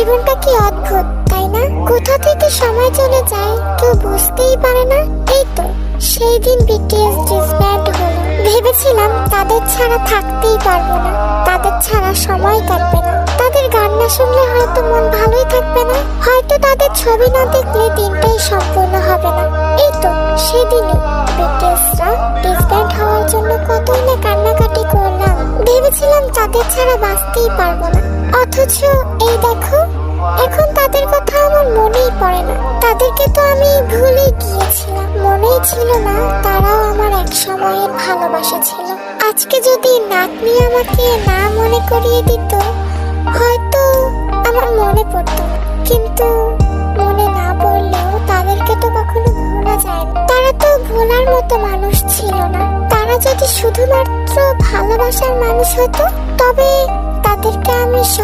জীবনটা কি অদ্ভুত, তাই না? কোথা থেকে সময় চলে যায় কেউ বুঝতেই পারে না। এই তো সেই দিন বিটিএস ডিসব্যান্ড হলো। ভেবেছিলাম তাদের ছাড়া থাকতেই পারবো না, তাদের ছাড়া সময় কাটবে না, তাদের গান না শুনলে হয়তো মন ভালোই থাকবে না, হয়তো তাদের ছবি না দেখলে দিনটাই সম্পূর্ণ হবে না। এই তো সেদিনই বিটিএসরা ডিসব্যান্ড হওয়ার জন্য কতই না কান্নাকাটি করলাম। ভেবেছিলাম তাদের ছাড়া বাঁচতেই পারবো না, অথচ এই দেখো এখন তাদের কথা আমার মনেই পড়ে না। তাদেরকে তো আমি ভুলে গিয়েছিলাম, মনেই ছিল না তারাও আমার এক সময়ের ভালোবাসা ছিল। আজকে যদি নাতনি আমাকে না মনে করিয়ে দিত হয়তো আমার মনে পড়তো না, কিন্তু মনে না পড়লেও তাদেরকে তো কখনো ভোলা যায় না। তারা তো ভোলার মতো মানুষ ছিল না। তারা যদি শুধুমাত্র ভালোবাসার মানুষ হতো তবে তাদেরকে আমি